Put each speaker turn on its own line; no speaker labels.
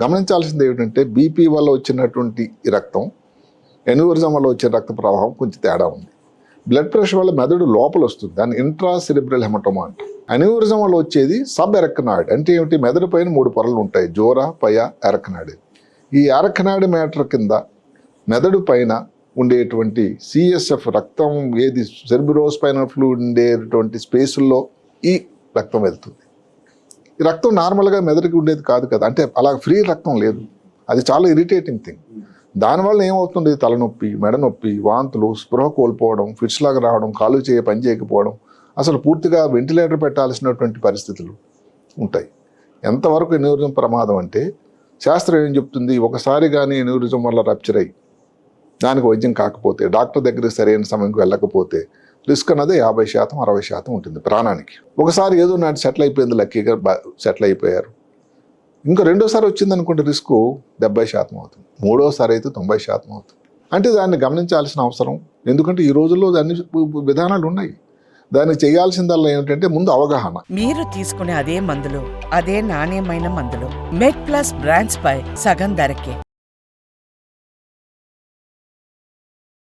గమనించాల్సింది ఏమిటంటే బీపీ వల్ల వచ్చినటువంటి ఈ రక్తం ఎన్యూరిజం వల్ల వచ్చే రక్త ప్రవాహం కొంచెం తేడా ఉంది. బ్లడ్ ప్రెషర్ వల్ల మెదడు లోపల వస్తుంది, దాన్ని ఇంట్రా సెరిబ్రల్ హెమటోమా అంటాం. ఎన్యూరిజం వల్ల వచ్చేది సబ్ ఎరక్నాయిడ్ అంటే ఏమిటి, మెదడు పైన 3 పొరలు ఉంటాయి, జోరా, పయ, ఎరక్నాయిడ్. ఈ ఎరక్నాయిడ్ మ్యాటర్ కింద మెదడు పైన ఉండేటువంటి సిఎస్ఎఫ్ రక్తం ఏది సెర్బ్రోస్పైనల్ ఫ్లూయిడ్ ఉండేటువంటి స్పేసుల్లో ఈ రక్తం వెళ్తుంది. ఈ రక్తం నార్మల్గా మెదడుకి ఉండేది కాదు కదా, అంటే అలా ఫ్రీ రక్తం లేదు, అది చాలా ఇరిటేటింగ్ థింగ్. దానివల్ల ఏమవుతుంది, తలనొప్పి, మెడనొప్పి, వాంతులు, స్పృహ కోల్పోవడం, ఫిట్స్ లాగా రావడం, కాలు పని చేయకపోవడం, అసలు పూర్తిగా వెంటిలేటర్ పెట్టాల్సినటువంటి పరిస్థితులు ఉంటాయి. ఎంతవరకు ఎన్యూరిజం ప్రమాదం అంటే శాస్త్రం ఏం చెప్తుంది, ఒకసారి కానీ ఎన్యూరిజం వల్ల రప్చర్ అయ్యి దానికి వైద్యం కాకపోతే, డాక్టర్ దగ్గరికి సరైన సమయంకి వెళ్ళకపోతే రిస్క్ అన్నది 50%, 60% ఉంటుంది ప్రాణానికి. ఒకసారి ఏదో నాటి సెటిల్ అయిపోయింది, లక్కీగా సెటిల్ అయిపోయారు. ఇంకా రెండోసారి వచ్చింది అనుకుంటే రిస్క్ 70% అవుతుంది, మూడోసారి అయితే 90% అవుతుంది. అంటే దాన్ని గమనించాల్సిన అవసరం, ఎందుకంటే ఈ రోజుల్లో అన్ని విధానాలు ఉన్నాయి. దాన్ని చేయాల్సిందల్లా ఏమిటంటే ముందు అవగాహన.
మీరు తీసుకునే అదే మందులు, అదే నాణ్యమైన మందులు మెడ్ ప్లస్ బ్రాండ్స్ పై సగం ధరకే.